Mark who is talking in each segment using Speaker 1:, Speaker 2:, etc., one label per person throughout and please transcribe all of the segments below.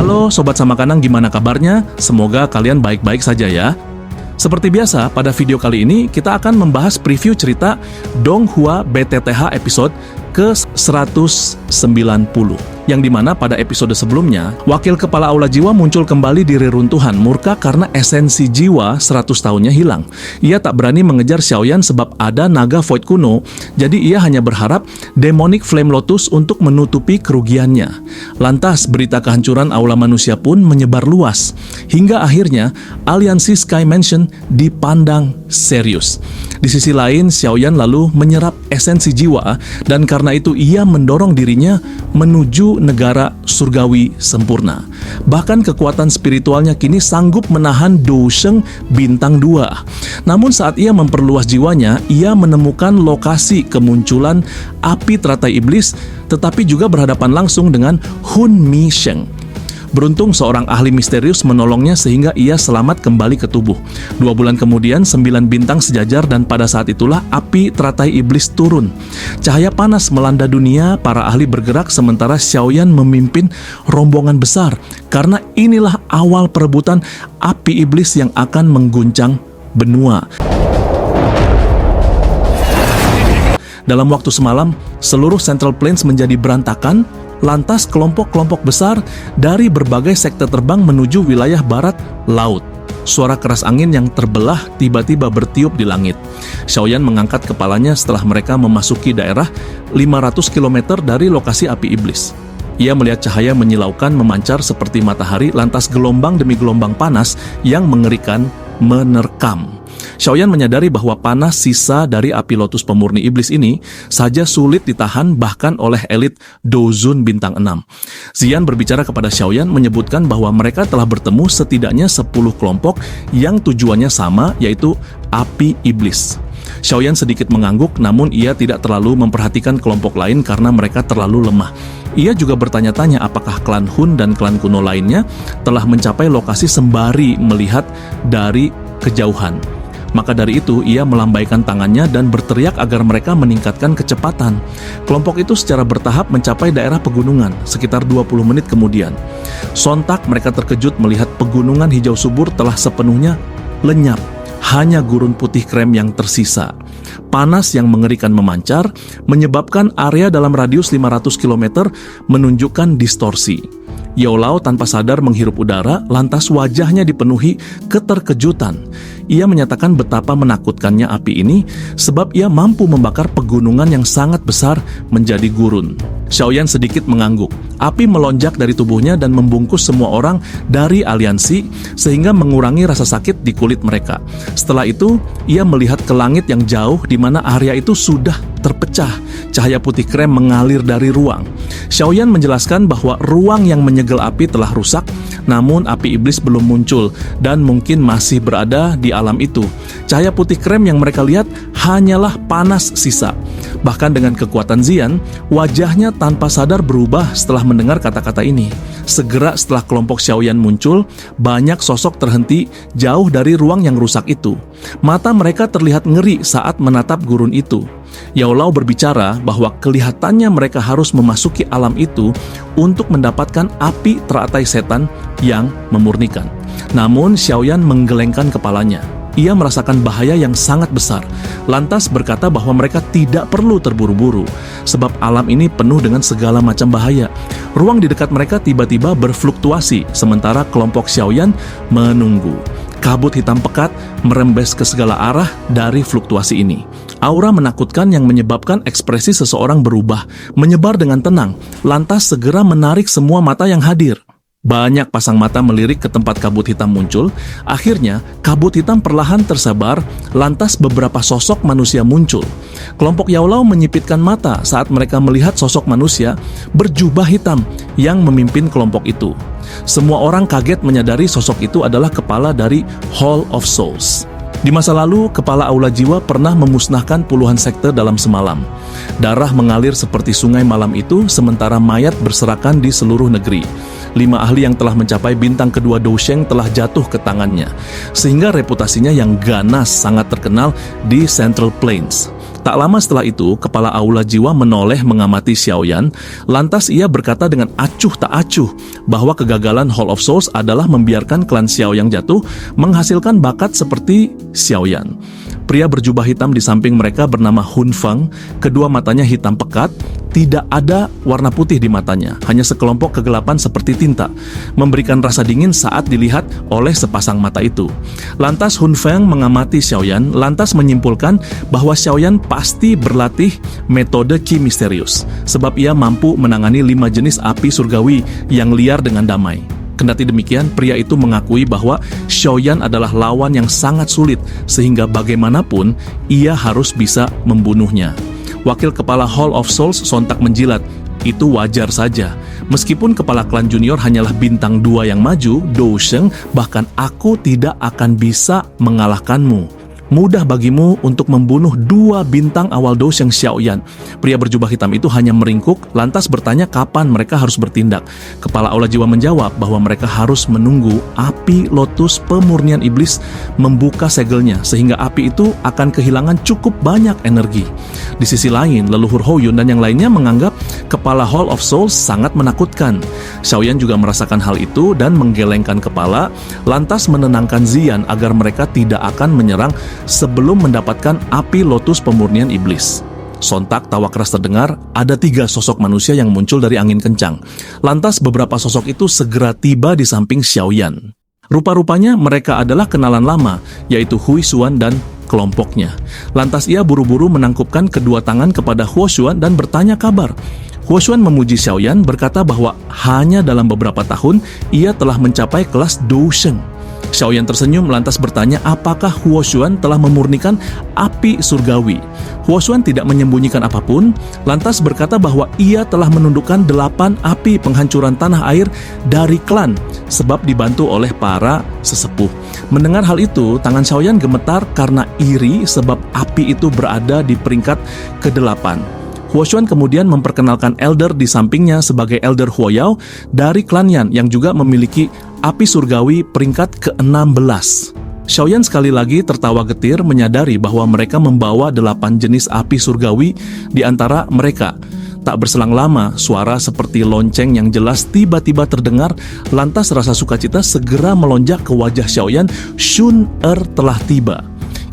Speaker 1: Halo Sobat Samakanang, gimana kabarnya? Semoga kalian baik-baik saja ya. Seperti biasa, pada video kali ini kita akan membahas preview cerita Donghua BTTH episode ke-190. Yang dimana pada episode sebelumnya, Wakil Kepala Aula Jiwa muncul kembali di reruntuhan, murka karena esensi jiwa 100 tahunnya hilang. Ia tak berani mengejar Xiaoyan sebab ada naga void kuno, jadi ia hanya berharap Demonic Flame Lotus untuk menutupi kerugiannya. Lantas, berita kehancuran aula manusia pun menyebar luas, hingga akhirnya aliansi Sky Mansion dipandang serius. Di sisi lain, Xiaoyan lalu menyerap esensi jiwa, dan karena itu ia mendorong dirinya menuju negara surgawi sempurna. Bahkan kekuatan spiritualnya kini sanggup menahan Dou Sheng bintang 2. Namun saat ia memperluas jiwanya, ia menemukan lokasi kemunculan api teratai iblis, tetapi juga berhadapan langsung dengan Hun Mi Sheng. Beruntung seorang ahli misterius menolongnya sehingga ia selamat kembali ke tubuh. 2 bulan kemudian 9 bintang sejajar dan pada saat itulah api teratai iblis turun. Cahaya panas melanda dunia, para ahli bergerak sementara Xiaoyan memimpin rombongan besar. Karena inilah awal perebutan api iblis yang akan mengguncang benua. Dalam waktu semalam, seluruh Central Plains menjadi berantakan. Lantas kelompok-kelompok besar dari berbagai sekte terbang menuju wilayah barat laut. Suara keras angin yang terbelah tiba-tiba bertiup di langit. Xiaoyan mengangkat kepalanya setelah mereka memasuki daerah 500 km dari lokasi api iblis. Ia melihat cahaya menyilaukan memancar seperti matahari, lantas gelombang demi gelombang panas yang mengerikan menerkam. Xiaoyan menyadari bahwa panas sisa dari api lotus pemurni iblis ini saja sulit ditahan bahkan oleh elit Dozun bintang 6. Xian berbicara kepada Xiaoyan menyebutkan bahwa mereka telah bertemu setidaknya 10 kelompok yang tujuannya sama, yaitu api iblis. Xiaoyan sedikit mengangguk, namun ia tidak terlalu memperhatikan kelompok lain karena mereka terlalu lemah. Ia juga bertanya-tanya apakah klan Hun dan klan kuno lainnya telah mencapai lokasi sembari melihat dari kejauhan. Maka dari itu, ia melambaikan tangannya dan berteriak agar mereka meningkatkan kecepatan. Kelompok itu secara bertahap mencapai daerah pegunungan, sekitar 20 menit kemudian. Sontak mereka terkejut melihat pegunungan hijau subur telah sepenuhnya lenyap. Hanya gurun putih krem yang tersisa. Panas yang mengerikan memancar, menyebabkan area dalam radius 500 km menunjukkan distorsi. Yao Lao tanpa sadar menghirup udara, lantas wajahnya dipenuhi keterkejutan. Ia menyatakan betapa menakutkannya api ini, sebab ia mampu membakar pegunungan yang sangat besar menjadi gurun. Xiaoyan sedikit mengangguk. Api melonjak dari tubuhnya dan membungkus semua orang dari aliansi, sehingga mengurangi rasa sakit di kulit mereka. Setelah itu, ia melihat ke langit yang jauh di mana area itu sudah terpecah. Cahaya putih krem mengalir dari ruang. Xiaoyan menjelaskan bahwa ruang yang menyegel api telah rusak, namun api iblis belum muncul dan mungkin masih berada di alam itu. Cahaya putih krem yang mereka lihat hanyalah panas sisa. Bahkan dengan kekuatan Xian, wajahnya tanpa sadar berubah setelah mendengar kata-kata ini. Segera setelah kelompok Xiaoyan muncul, banyak sosok terhenti jauh dari ruang yang rusak itu. Mata mereka terlihat ngeri saat menatap gurun itu. Yao Lao berbicara bahwa kelihatannya mereka harus memasuki alam itu untuk mendapatkan api teratai setan yang memurnikan. Namun Xiaoyan menggelengkan kepalanya. Ia merasakan bahaya yang sangat besar, lantas berkata bahwa mereka tidak perlu terburu-buru, sebab alam ini penuh dengan segala macam bahaya. Ruang di dekat mereka tiba-tiba berfluktuasi, sementara kelompok Xiaoyan menunggu. Kabut hitam pekat merembes ke segala arah dari fluktuasi ini. Aura menakutkan yang menyebabkan ekspresi seseorang berubah, menyebar dengan tenang, lantas segera menarik semua mata yang hadir. Banyak pasang mata melirik ke tempat kabut hitam muncul. Akhirnya, kabut hitam perlahan tersebar, lantas beberapa sosok manusia muncul. Kelompok Yao Lao menyipitkan mata saat mereka melihat sosok manusia berjubah hitam yang memimpin kelompok itu. Semua orang kaget menyadari sosok itu adalah kepala dari Hall of Souls. Di masa lalu, kepala aula jiwa pernah memusnahkan puluhan sekte dalam semalam. Darah mengalir seperti sungai malam itu, sementara mayat berserakan di seluruh negeri. 5 ahli yang telah mencapai bintang kedua Dou Sheng telah jatuh ke tangannya, sehingga reputasinya yang ganas sangat terkenal di Central Plains. Tak lama setelah itu, kepala aula jiwa menoleh mengamati Xiaoyan, lantas ia berkata dengan acuh tak acuh bahwa kegagalan Hall of Souls adalah membiarkan klan Xiao yang jatuh menghasilkan bakat seperti Xiaoyan. Pria berjubah hitam di samping mereka bernama Hun Feng, kedua matanya hitam pekat, tidak ada warna putih di matanya, hanya sekelompok kegelapan seperti tinta, memberikan rasa dingin saat dilihat oleh sepasang mata itu. Lantas Hun Feng mengamati Xiaoyan, lantas menyimpulkan bahwa Xiaoyan pasti berlatih metode Qi misterius, sebab ia mampu menangani 5 jenis api surgawi yang liar dengan damai. Kendati demikian, pria itu mengakui bahwa Xiaoyan adalah lawan yang sangat sulit, sehingga bagaimanapun ia harus bisa membunuhnya. Wakil kepala Hall of Souls sontak menjilat, itu wajar saja. Meskipun kepala klan junior hanyalah bintang 2 yang maju, Dou Sheng, bahkan aku tidak akan bisa mengalahkanmu. Mudah bagimu untuk membunuh 2 bintang awal Dou Sheng Xiaoyan. Pria berjubah hitam itu hanya meringkuk, lantas bertanya kapan mereka harus bertindak. Kepala aula jiwa menjawab bahwa mereka harus menunggu api lotus pemurnian iblis membuka segelnya, sehingga api itu akan kehilangan cukup banyak energi. Di sisi lain, leluhur Hou Yun dan yang lainnya menganggap kepala Hall of Souls sangat menakutkan. Xiaoyan juga merasakan hal itu dan menggelengkan kepala, lantas menenangkan Ziyan agar mereka tidak akan menyerang sebelum mendapatkan api lotus pemurnian iblis. Sontak tawa keras terdengar, ada 3 sosok manusia yang muncul dari angin kencang. Lantas beberapa sosok itu segera tiba di samping Xiaoyan. Rupa-rupanya mereka adalah kenalan lama, yaitu Hui Xuan dan kelompoknya. Lantas ia buru-buru menangkupkan kedua tangan kepada Huo Xuan dan bertanya kabar. Huo Xuan memuji Xiaoyan, berkata bahwa hanya dalam beberapa tahun ia telah mencapai kelas Dou Sheng. Xiaoyan tersenyum lantas bertanya apakah Huo Xuan telah memurnikan api surgawi. Huo Xuan tidak menyembunyikan apapun, lantas berkata bahwa ia telah menundukkan 8 api penghancuran tanah air dari klan, sebab dibantu oleh para sesepuh. Mendengar hal itu, tangan Xiaoyan gemetar karena iri sebab api itu berada di peringkat ke-8. Huo Xuan kemudian memperkenalkan elder di sampingnya sebagai elder Huo Yao dari klan Yan yang juga memiliki api surgawi peringkat ke-16. Xiaoyan sekali lagi tertawa getir menyadari bahwa mereka membawa 8 jenis api surgawi di antara mereka. Tak berselang lama, suara seperti lonceng yang jelas tiba-tiba terdengar, lantas rasa sukacita segera melonjak ke wajah Xiaoyan. Shun Er telah tiba.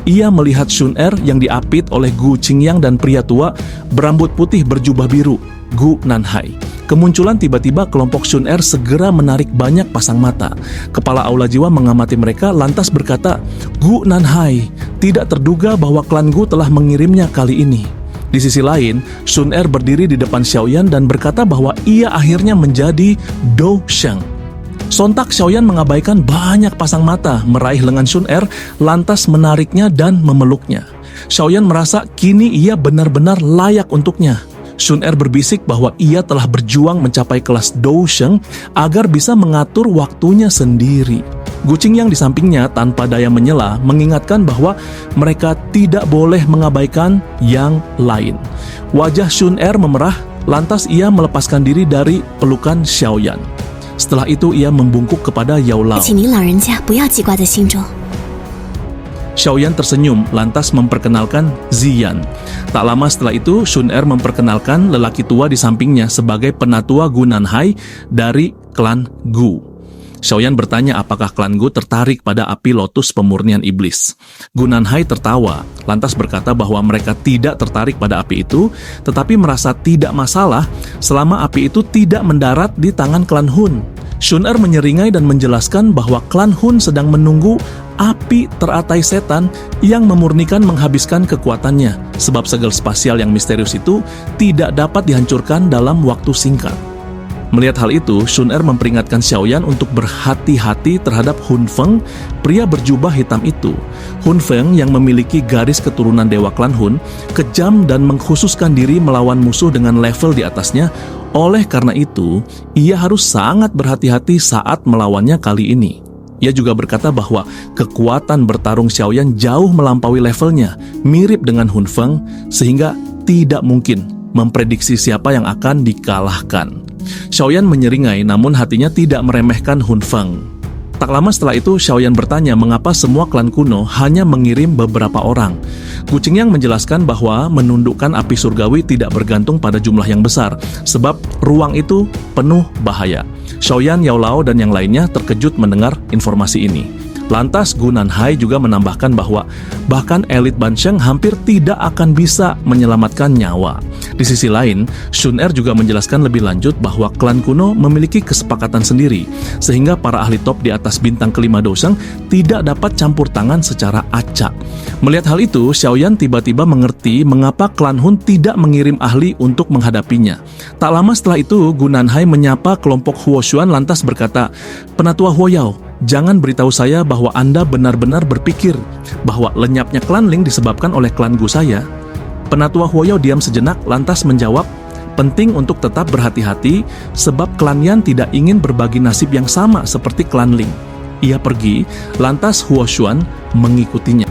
Speaker 1: Ia melihat Shun Er yang diapit oleh Gu Qingyang dan pria tua berambut putih berjubah biru, Gu Nanhai. Kemunculan tiba-tiba kelompok Shun Er segera menarik banyak pasang mata. Kepala aula jiwa mengamati mereka lantas berkata, Gu Nanhai, tidak terduga bahwa klan Gu telah mengirimnya kali ini. Di sisi lain, Shun Er berdiri di depan Xiaoyan dan berkata bahwa ia akhirnya menjadi Dou Sheng. Sontak Xiaoyan mengabaikan banyak pasang mata, meraih lengan Shun Er, lantas menariknya dan memeluknya. Xiaoyan merasa kini ia benar-benar layak untuknya. Shun Er berbisik bahwa ia telah berjuang mencapai kelas Dou Sheng agar bisa mengatur waktunya sendiri. Gu Qingyang di sampingnya tanpa daya menyela mengingatkan bahwa mereka tidak boleh mengabaikan yang lain. Wajah Shun Er memerah, lantas ia melepaskan diri dari pelukan Xiaoyan. Setelah itu ia membungkuk kepada Yao Lao. Xiaoyan tersenyum lantas memperkenalkan Ziyan. Tak lama setelah itu Shun Er memperkenalkan lelaki tua di sampingnya sebagai penatua Gu Nanhai dari klan Gu. Xiaoyan bertanya apakah klan Gu tertarik pada api lotus pemurnian iblis. Gu Nanhai tertawa, lantas berkata bahwa mereka tidak tertarik pada api itu, tetapi merasa tidak masalah selama api itu tidak mendarat di tangan klan Hun. Shun Er menyeringai dan menjelaskan bahwa klan Hun sedang menunggu api teratai setan yang memurnikan menghabiskan kekuatannya, sebab segel spasial yang misterius itu tidak dapat dihancurkan dalam waktu singkat. Melihat hal itu, Shun Er memperingatkan Xiaoyan untuk berhati-hati terhadap Hun Feng, pria berjubah hitam itu. Hun Feng yang memiliki garis keturunan Dewa Klan Hun, kejam dan mengkhususkan diri melawan musuh dengan level di atasnya. Oleh karena itu, ia harus sangat berhati-hati saat melawannya kali ini. Ia juga berkata bahwa kekuatan bertarung Xiaoyan jauh melampaui levelnya, mirip dengan Hun Feng, sehingga tidak mungkin memprediksi siapa yang akan dikalahkan. Xiaoyan menyeringai namun hatinya tidak meremehkan Hun Feng. Tak lama setelah itu, Xiaoyan bertanya mengapa semua klan kuno hanya mengirim beberapa orang. Gu Qingyang menjelaskan bahwa menundukkan api surgawi tidak bergantung pada jumlah yang besar, sebab ruang itu penuh bahaya. Xiaoyan, Yao Lao, dan yang lainnya terkejut mendengar informasi ini. Lantas Gu Nanhai juga menambahkan bahwa bahkan elit Bansheng hampir tidak akan bisa menyelamatkan nyawa. Di sisi lain, Sun Er juga menjelaskan lebih lanjut bahwa klan kuno memiliki kesepakatan sendiri, sehingga para ahli top di atas bintang kelima Dosheng tidak dapat campur tangan secara acak. Melihat hal itu, Xiaoyan tiba-tiba mengerti mengapa klan Hun tidak mengirim ahli untuk menghadapinya. Tak lama setelah itu, Gu Nanhai menyapa kelompok Huo Xuan lantas berkata, "Penatua Huo Yao, jangan beritahu saya bahwa Anda benar-benar berpikir bahwa lenyapnya klan Ling disebabkan oleh klan Gu saya." Penatua Huo Yao diam sejenak lantas menjawab, "Penting untuk tetap berhati-hati sebab klan Yan tidak ingin berbagi nasib yang sama seperti klan Ling." Ia pergi, lantas Huo Xuan mengikutinya.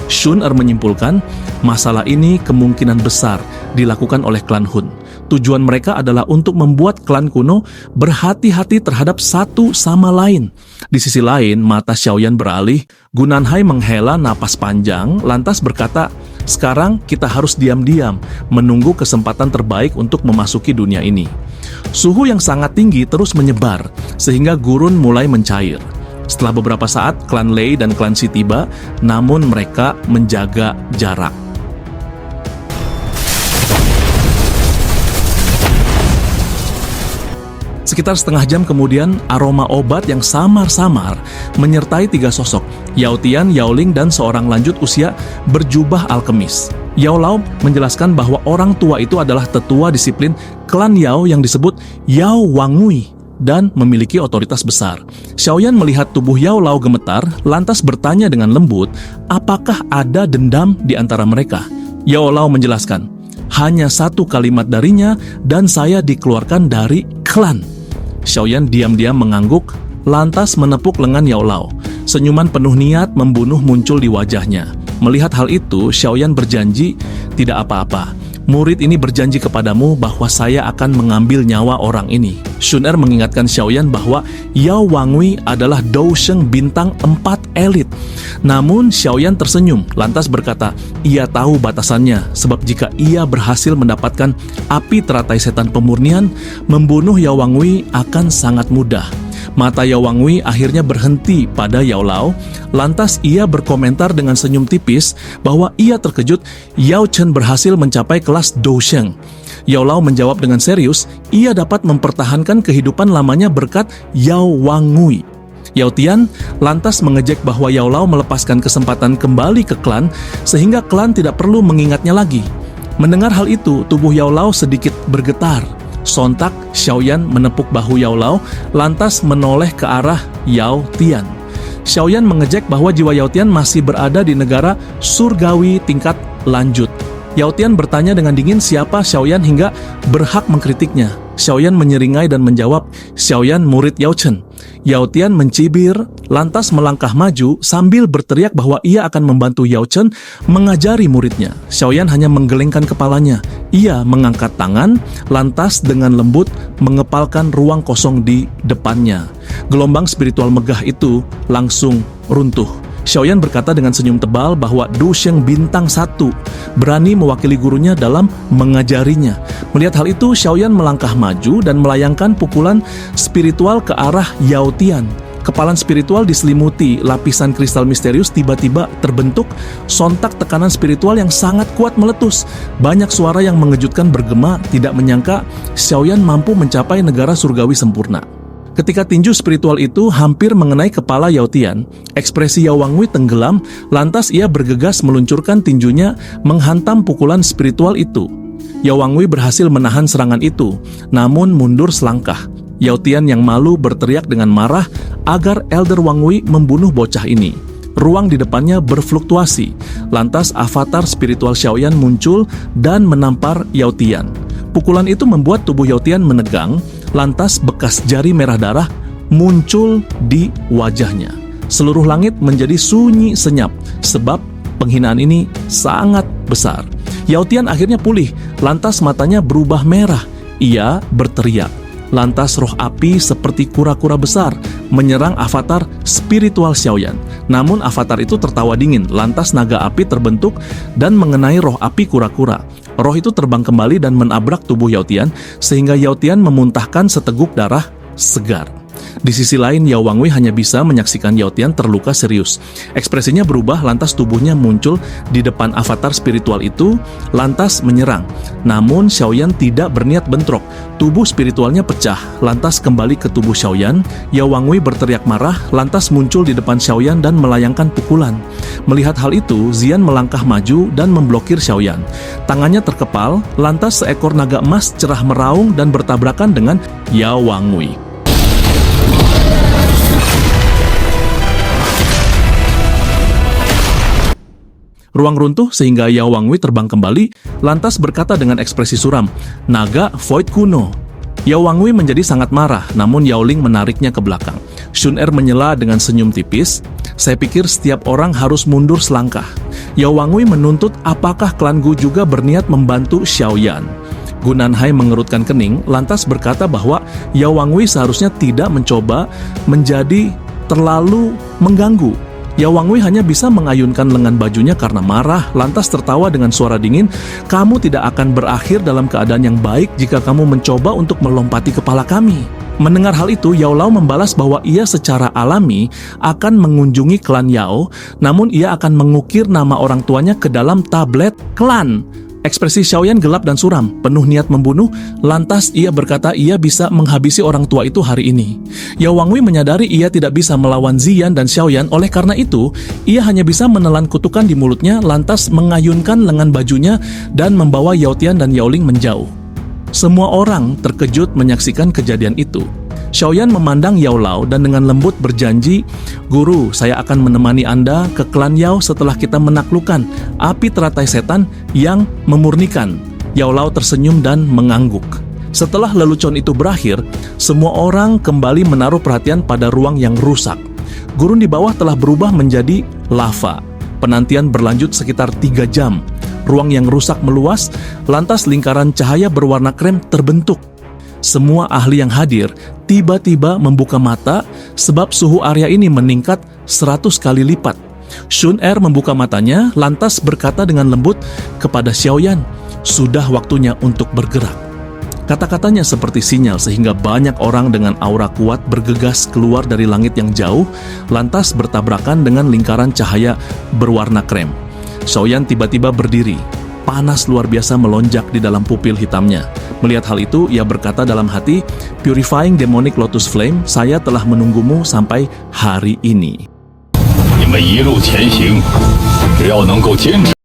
Speaker 1: Sun Er menyimpulkan, masalah ini kemungkinan besar dilakukan oleh klan Hun. Tujuan mereka adalah untuk membuat klan kuno berhati-hati terhadap satu sama lain. Di sisi lain, mata Xiaoyan beralih. Gu Nanhai menghela napas panjang, lantas berkata, "Sekarang kita harus diam-diam, menunggu kesempatan terbaik untuk memasuki dunia ini." Suhu yang sangat tinggi terus menyebar, sehingga gurun mulai mencair. Setelah beberapa saat, klan Lei dan klan Xi tiba, namun mereka menjaga jarak. Sekitar setengah jam kemudian, aroma obat yang samar-samar menyertai tiga sosok, Yao Tian, Yao Ling, dan seorang lanjut usia berjubah alkemis. Yao Lao menjelaskan bahwa orang tua itu adalah tetua disiplin klan Yao yang disebut Yao Wangui dan memiliki otoritas besar. Xiaoyan melihat tubuh Yao Lao gemetar, lantas bertanya dengan lembut, apakah ada dendam di antara mereka? Yao Lao menjelaskan, hanya satu kalimat darinya dan saya dikeluarkan dari klan. Xiaoyan diam-diam mengangguk, lantas menepuk lengan Yao Lao. Senyuman penuh niat membunuh muncul di wajahnya. Melihat hal itu, Xiaoyan berjanji, tidak apa-apa. Murid ini berjanji kepadamu bahwa saya akan mengambil nyawa orang ini. Sun Er mengingatkan Xiaoyan bahwa Yao Wangui adalah Dosheng bintang 4 elit. Namun Xiaoyan tersenyum, lantas berkata, ia tahu batasannya, sebab jika ia berhasil mendapatkan api teratai setan pemurnian, membunuh Yao Wangui akan sangat mudah. Mata Yao Wangui akhirnya berhenti pada Yao Lao, lantas ia berkomentar dengan senyum tipis bahwa ia terkejut Yao Chen berhasil mencapai kelas Dosheng. Yao Lao menjawab dengan serius, ia dapat mempertahankan kehidupan lamanya berkat Yao Wangui. Yao Tian lantas mengejek bahwa Yao Lao melepaskan kesempatan kembali ke klan sehingga klan tidak perlu mengingatnya lagi. Mendengar hal itu, tubuh Yao Lao sedikit bergetar. Sontak, Xiaoyan menepuk bahu Yao Lao, lantas menoleh ke arah Yao Tian. Xiaoyan mengejek bahwa jiwa Yao Tian masih berada di negara surgawi tingkat lanjut. Yao Tian bertanya dengan dingin siapa Xiaoyan hingga berhak mengkritiknya. Xiaoyan menyeringai dan menjawab, Xiaoyan murid Yao Chen. Yao Tian mencibir, lantas melangkah maju sambil berteriak bahwa ia akan membantu Yao Chen mengajari muridnya. Xiaoyan hanya menggelengkan kepalanya. Ia mengangkat tangan, lantas dengan lembut mengepalkan ruang kosong di depannya. Gelombang spiritual megah itu langsung runtuh. Xiaoyan berkata dengan senyum tebal bahwa Dosheng bintang 1 berani mewakili gurunya dalam mengajarinya. Melihat hal itu, Xiaoyan melangkah maju dan melayangkan pukulan spiritual ke arah Yao Tian. Kepalan spiritual diselimuti lapisan kristal misterius tiba-tiba terbentuk, sontak tekanan spiritual yang sangat kuat meletus. Banyak suara yang mengejutkan bergema, tidak menyangka Xiaoyan mampu mencapai negara surgawi sempurna. Ketika tinju spiritual itu hampir mengenai kepala Yao Tian, ekspresi Yao Wangui tenggelam, lantas ia bergegas meluncurkan tinjunya menghantam pukulan spiritual itu. Yao Wangui berhasil menahan serangan itu, namun mundur selangkah. Yao Tian yang malu berteriak dengan marah agar Elder Wangui membunuh bocah ini. Ruang di depannya berfluktuasi, lantas avatar spiritual Xiaoyan muncul dan menampar Yao Tian. Pukulan itu membuat tubuh Yao Tian menegang, lantas bekas jari merah darah muncul di wajahnya. Seluruh langit menjadi sunyi senyap, sebab penghinaan ini sangat besar. Yao Tian akhirnya pulih, lantas matanya berubah merah. Ia berteriak, lantas roh api seperti kura-kura besar menyerang avatar spiritual Xiaoyan. Namun avatar itu tertawa dingin, lantas naga api terbentuk dan mengenai roh api kura-kura. Roh itu terbang kembali dan menabrak tubuh Yao Tian, sehingga Yao Tian memuntahkan seteguk darah segar. Di sisi lain, Yao Wangwei hanya bisa menyaksikan Yao Tian terluka serius. Ekspresinya berubah, lantas tubuhnya muncul di depan avatar spiritual itu, lantas menyerang. Namun Xiaoyan tidak berniat bentrok. Tubuh spiritualnya pecah, lantas kembali ke tubuh Xiaoyan. Yao Wangwei berteriak marah, lantas muncul di depan Xiaoyan dan melayangkan pukulan. Melihat hal itu, Zian melangkah maju dan memblokir Xiaoyan. Tangannya terkepal, lantas seekor naga emas cerah meraung dan bertabrakan dengan Yao Wangwei. Ruang runtuh sehingga Yao Wangwei terbang kembali, lantas berkata dengan ekspresi suram, "Naga Void kuno." Yao Wangwei menjadi sangat marah, namun Yao Ling menariknya ke belakang. Shun Er menyela dengan senyum tipis, "Saya pikir setiap orang harus mundur selangkah." Yao Wangwei menuntut apakah klan Gu juga berniat membantu Xiaoyan. Gu Nanhai mengerutkan kening, lantas berkata bahwa Yao Wangwei seharusnya tidak mencoba menjadi terlalu mengganggu. Yao Wangwei hanya bisa mengayunkan lengan bajunya karena marah, lantas tertawa dengan suara dingin, "Kamu tidak akan berakhir dalam keadaan yang baik jika kamu mencoba untuk melompati kepala kami." Mendengar hal itu, Yao Lao membalas bahwa ia secara alami akan mengunjungi klan Yao, namun ia akan mengukir nama orang tuanya ke dalam tablet klan. Ekspresi Xiaoyan gelap dan suram, penuh niat membunuh, lantas ia berkata ia bisa menghabisi orang tua itu hari ini. Yao Wangwei menyadari ia tidak bisa melawan Ziyan dan Xiaoyan, oleh karena itu, ia hanya bisa menelan kutukan di mulutnya, lantas mengayunkan lengan bajunya dan membawa Yao Tian dan Yao Ling menjauh. Semua orang terkejut menyaksikan kejadian itu. Xiaoyan memandang Yao Lao dan dengan lembut berjanji, "Guru, saya akan menemani Anda ke klan Yao setelah kita menaklukkan api teratai setan yang memurnikan." Yao Lao tersenyum dan mengangguk. Setelah lelucon itu berakhir, semua orang kembali menaruh perhatian pada ruang yang rusak. Gurun di bawah telah berubah menjadi lava. Penantian berlanjut sekitar 3 jam. Ruang yang rusak meluas, lantas lingkaran cahaya berwarna krem terbentuk. Semua ahli yang hadir tiba-tiba membuka mata sebab suhu area ini meningkat 100 kali lipat. Shun Er membuka matanya, lantas berkata dengan lembut kepada Xiaoyan, "Sudah waktunya untuk bergerak." Kata-katanya seperti sinyal sehingga banyak orang dengan aura kuat bergegas keluar dari langit yang jauh, lantas bertabrakan dengan lingkaran cahaya berwarna krem. Xiaoyan tiba-tiba berdiri. Panas luar biasa melonjak di dalam pupil hitamnya. Melihat hal itu, ia berkata dalam hati, "Purifying Demonic Lotus Flame, saya telah menunggumu sampai hari ini."
Speaker 2: 你们一路前行，只要能够坚持。